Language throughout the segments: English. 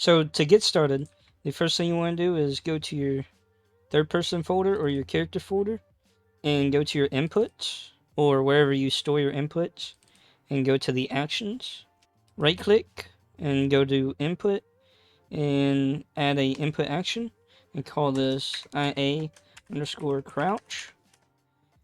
So to get started, the first thing you want to do is go to your third person folder or your character folder and go to your inputs or wherever you store your inputs and go to the actions. Right click and go to input and add a input action and call this IA underscore crouch.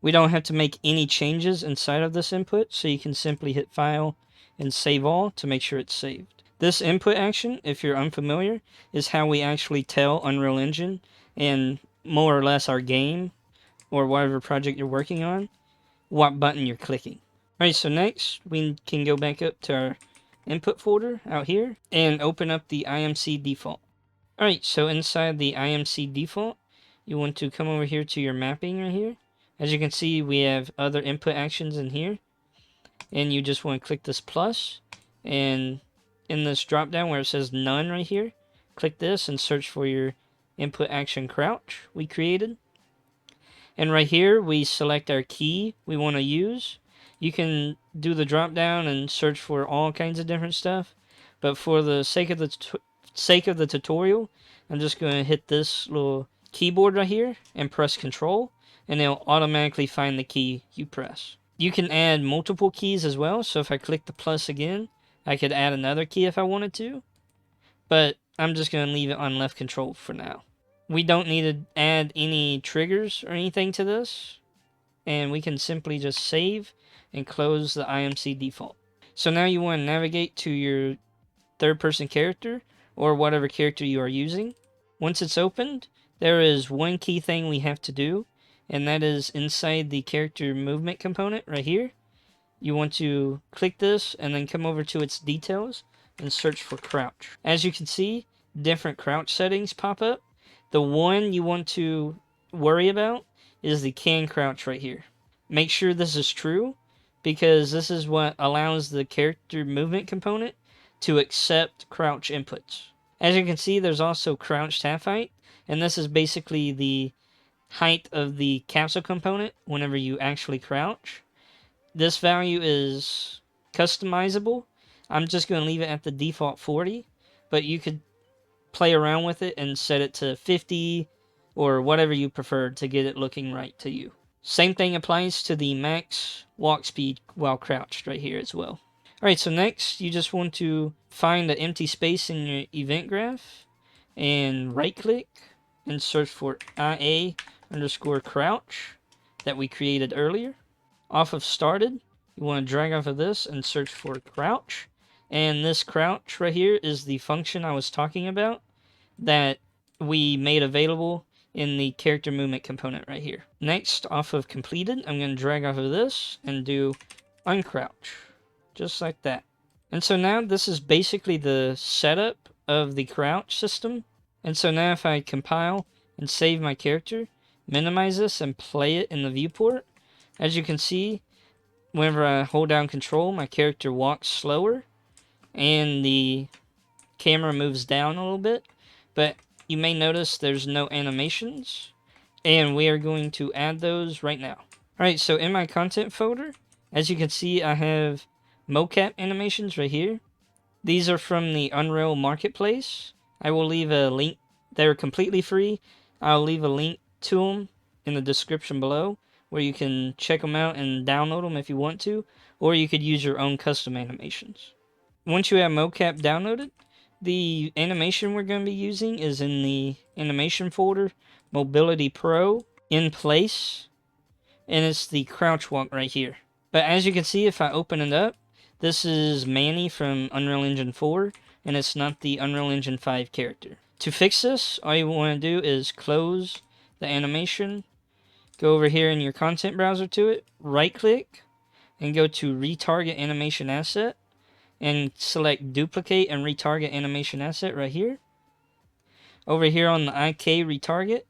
We don't have to make any changes inside of this input, so you can simply hit file and save all to make sure it's saved. This input action, if you're unfamiliar, is how we actually tell Unreal Engine and more or less our game or whatever project you're working on what button you're clicking. Alright, so next we can go back up to our input folder out here and open up the IMC default. Alright, so inside the IMC default, you want to come over here to your mapping right here. As you can see, we have other input actions in here. And you just want to click this plus. And in this drop down where it says none right here, click this and search for your input action crouch we created. And right here, we select our key we want to use. You can do the drop down and search for all kinds of different stuff. But for the sake of the tutorial, I'm just going to hit this little keyboard right here and press Control, and it'll automatically find the key you press. You can add multiple keys as well, so if I click the plus again, I could add another key if I wanted to, but I'm just going to leave it on left control for now. We don't need to add any triggers or anything to this, and we can simply just save and close the IMC default. So now you want to navigate to your third person character or whatever character you are using. Once it's opened, there is one key thing we have to do, and that is inside the character movement component right here. You want to click this and then come over to its details and search for crouch. As you can see, different crouch settings pop up. The one you want to worry about is the can crouch right here. Make sure this is true, because this is what allows the character movement component to accept crouch inputs. As you can see, there's also crouch half height, and this is basically the height of the capsule component whenever you actually crouch. This value is customizable. I'm just going to leave it at the default 40, but you could play around with it and set it to 50 or whatever you prefer to get it looking right to you. Same thing applies to the max walk speed while crouched right here as well. Alright, so next you just want to find an empty space in your event graph and right click and search for IA underscore crouch that we created earlier. Off of started, you want to drag off of this and search for crouch. And this crouch right here is the function I was talking about that we made available in the character movement component right here. Next, off of completed, I'm going to drag off of this and do uncrouch, just like that. And so now this is basically the setup of the crouch system. And so now if I compile and save my character, minimize this and play it in the viewport, as you can see, whenever I hold down control, my character walks slower and the camera moves down a little bit, but you may notice there's no animations, and we are going to add those right now. Alright, so in my content folder, as you can see, I have mocap animations right here. These are from the Unreal Marketplace. I will leave a link. They're completely free. I'll leave a link to them in the description below, where you can check them out and download them if you want to, or you could use your own custom animations. Once you have mocap downloaded, the animation we're going to be using is in the animation folder, Mobility Pro, in place, and it's the crouch walk right here. But as you can see, if I open it up, this is Manny from Unreal Engine 4, and it's not the Unreal Engine 5 character. To fix this, all you want to do is close the animation, go over here in your content browser to it, right click, and go to Retarget Animation Asset, and select Duplicate and Retarget Animation Asset right here. Over here on the IK Retarget,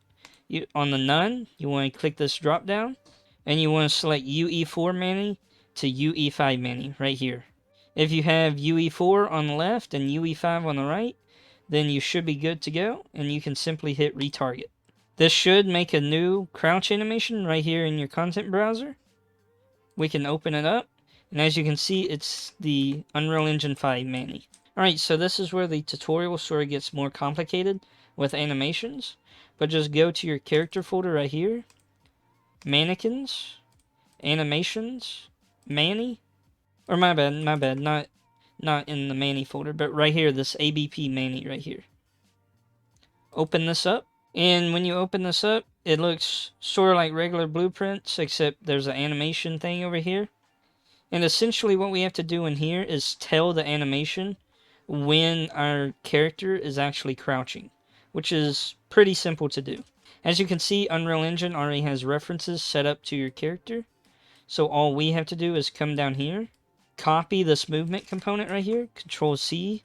on the None, you want to click this drop down, and you want to select UE4 Manny to UE5 Manny right here. If you have UE4 on the left and UE5 on the right, then you should be good to go, and you can simply hit Retarget. This should make a new crouch animation right here in your content browser. We can open it up, and as you can see, it's the Unreal Engine 5 Manny. Alright, so this is where the tutorial sort of gets more complicated with animations. But just go to your character folder right here. Mannequins. Animations. Manny. Or my bad, not in the Manny folder, but right here, this ABP Manny right here. Open this up. And when you open this up, it looks sort of like regular blueprints, except there's an animation thing over here. And essentially what we have to do in here is tell the animation when our character is actually crouching, which is pretty simple to do. As you can see, Unreal Engine already has references set up to your character. So all we have to do is come down here, copy this movement component right here, Control C,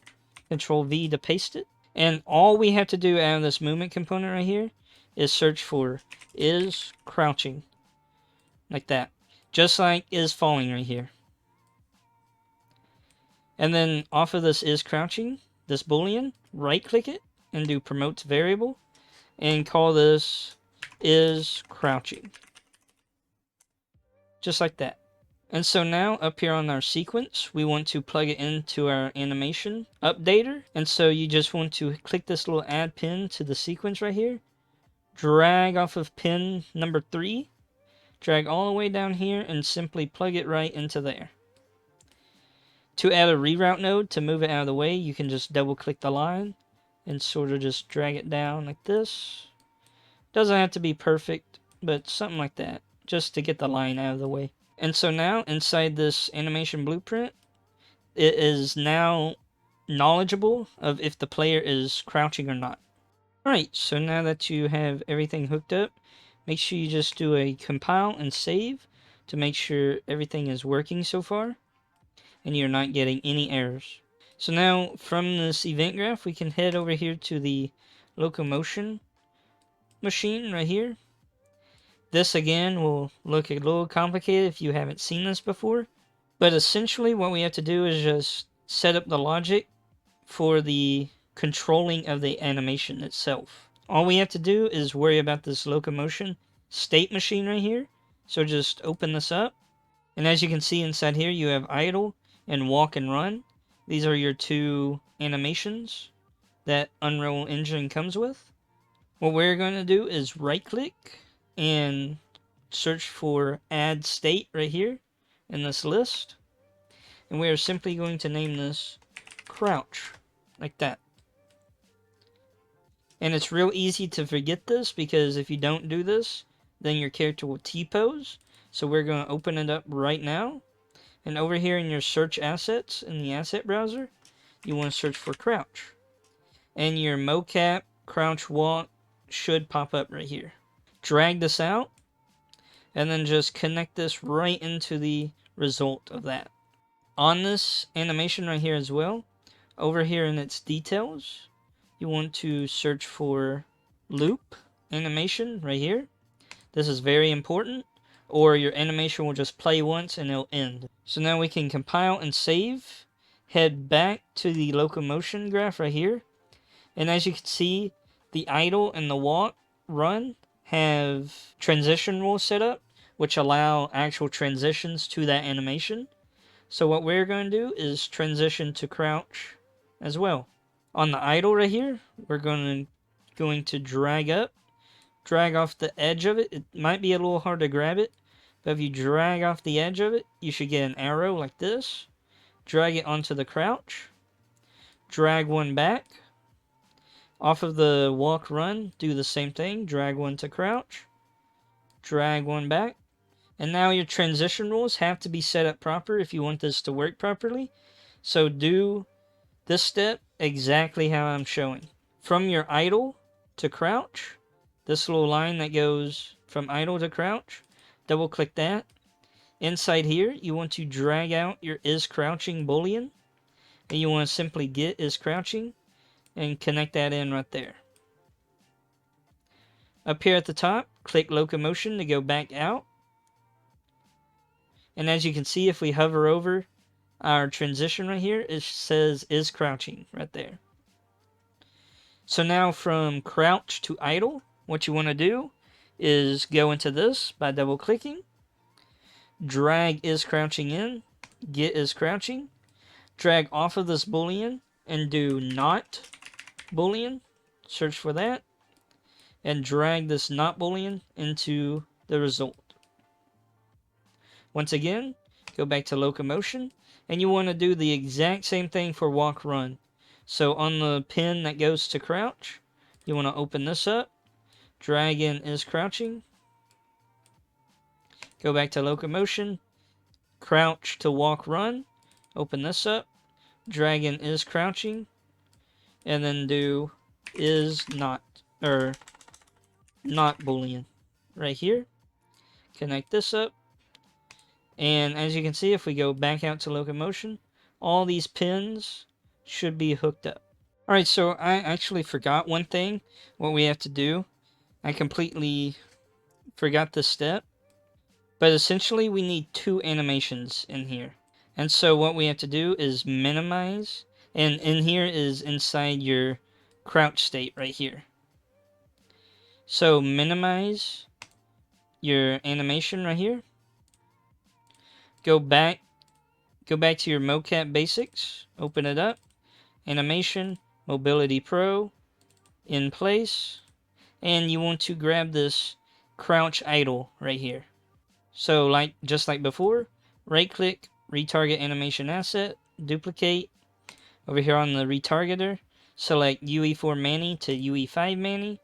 Control V to paste it. And all we have to do out of this movement component right here is search for is crouching. Like that. Just like is falling right here. And then off of this is crouching, this boolean, right click it and do promote to variable and call this is crouching. Just like that. And so now up here on our sequence, we want to plug it into our animation updater. And so you just want to click this little add pin to the sequence right here. Drag off of pin number 3. Drag all the way down here and simply plug it right into there. To add a reroute node to move it out of the way, you can just double click the line and sort of just drag it down like this. Doesn't have to be perfect, but something like that, just to get the line out of the way. And so now inside this animation blueprint, it is now knowledgeable of if the player is crouching or not. Alright, so now that you have everything hooked up, make sure you just do a compile and save to make sure everything is working so far and you're not getting any errors. So now from this event graph, we can head over here to the locomotion machine right here. This again will look a little complicated if you haven't seen this before, but essentially what we have to do is just set up the logic for the controlling of the animation itself. All we have to do is worry about this locomotion state machine right here. So just open this up, and as you can see inside here, you have idle and walk and run. These are your two animations that Unreal Engine comes with. What we're going to do is right click and search for add state right here in this list. And we are simply going to name this crouch, like that. And it's real easy to forget this because if you don't do this, then your character will T-pose. So we're going to open it up right now. And over here in your search assets in the asset browser, you want to search for crouch. And your mocap crouch walk should pop up right here. Drag this out and then just connect this right into the result of that. On this animation right here as well, over here in its details, you want to search for loop animation right here. This is very important, or your animation will just play once and it'll end. So now we can compile and save, head back to the locomotion graph right here, and as you can see, the idle and the walk run have transition rules set up, which allow actual transitions to that animation. So what we're going to do is transition to crouch as well. On the idle right here, we're going to drag up, drag off the edge of it. It might be a little hard to grab it, but if you drag off the edge of it, you should get an arrow like this. Drag it onto the crouch, drag one back. Off of the walk run, do the same thing. Drag one to crouch, drag one back. And now your transition rules have to be set up proper if you want this to work properly. So do this step exactly how I'm showing. From your idle to crouch, this little line that goes from idle to crouch, double click that. Inside here, you want to drag out your is crouching boolean. And you want to simply get is crouching and connect that in right there. Up here at the top, click locomotion to go back out. And as you can see, if we hover over our transition right here, it says is crouching right there. So now from crouch to idle, what you want to do is go into this by double clicking, drag is crouching in, get is crouching, drag off of this boolean and do not boolean, search for that, and drag this not boolean into the result. Once again, go back to locomotion, and you want to do the exact same thing for walk run. So on the pin that goes to crouch, you want to open this up, drag in is crouching, go back to locomotion, crouch to walk run, open this up, drag in is crouching, and then do is not, or not boolean right here. Connect this up, and as you can see, if we go back out to locomotion, all these pins should be hooked up. Alright, so I actually forgot one thing, what we have to do. I completely forgot this step. But essentially, we need 2 animations in here. And so what we have to do is minimize. And in here is inside your crouch state right here. So minimize your animation right here. Go back to your mocap basics. Open it up. Animation, Mobility Pro, in place. And you want to grab this crouch idle right here. So just like before, right click, retarget animation asset, duplicate. Over here on the retargeter, select UE4 Manny to UE5 Manny,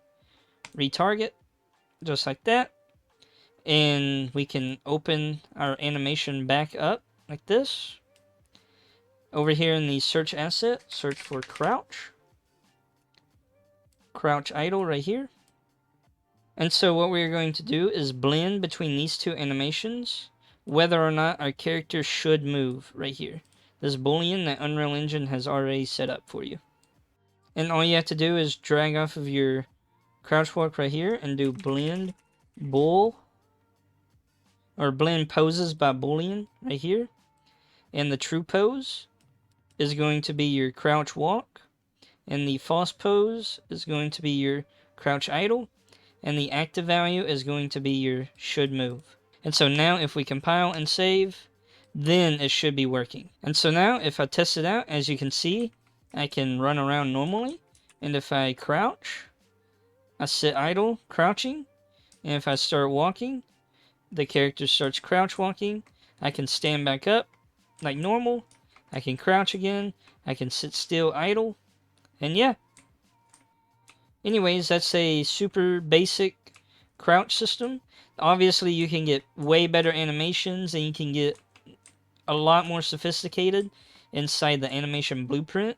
retarget, just like that. And we can open our animation back up like this. Over here in the search asset, search for crouch. Crouch idle right here. And so what we're going to do is blend between these 2 animations, whether or not our character should move right here. This boolean that Unreal Engine has already set up for you. And all you have to do is drag off of your crouch walk right here and do blend bool, or blend poses by boolean right here. And the true pose is going to be your crouch walk, and the false pose is going to be your crouch idle. And the active value is going to be your should move. And so now if we compile and save, then it should be working. And so now if I test it out, as you can see, I can run around normally. And if I crouch, I sit idle, crouching. And if I start walking, the character starts crouch walking. I can stand back up like normal. I can crouch again. I can sit still idle. And yeah. Anyways, that's a super basic crouch system. Obviously, you can get way better animations and you can get a lot more sophisticated inside the animation blueprint.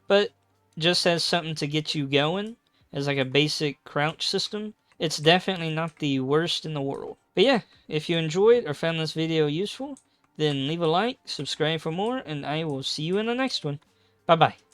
But just as something to get you going, as like a basic crouch system, it's definitely not the worst in the world. But yeah, if you enjoyed or found this video useful, then leave a like, subscribe for more, and I will see you in the next one. Bye-bye.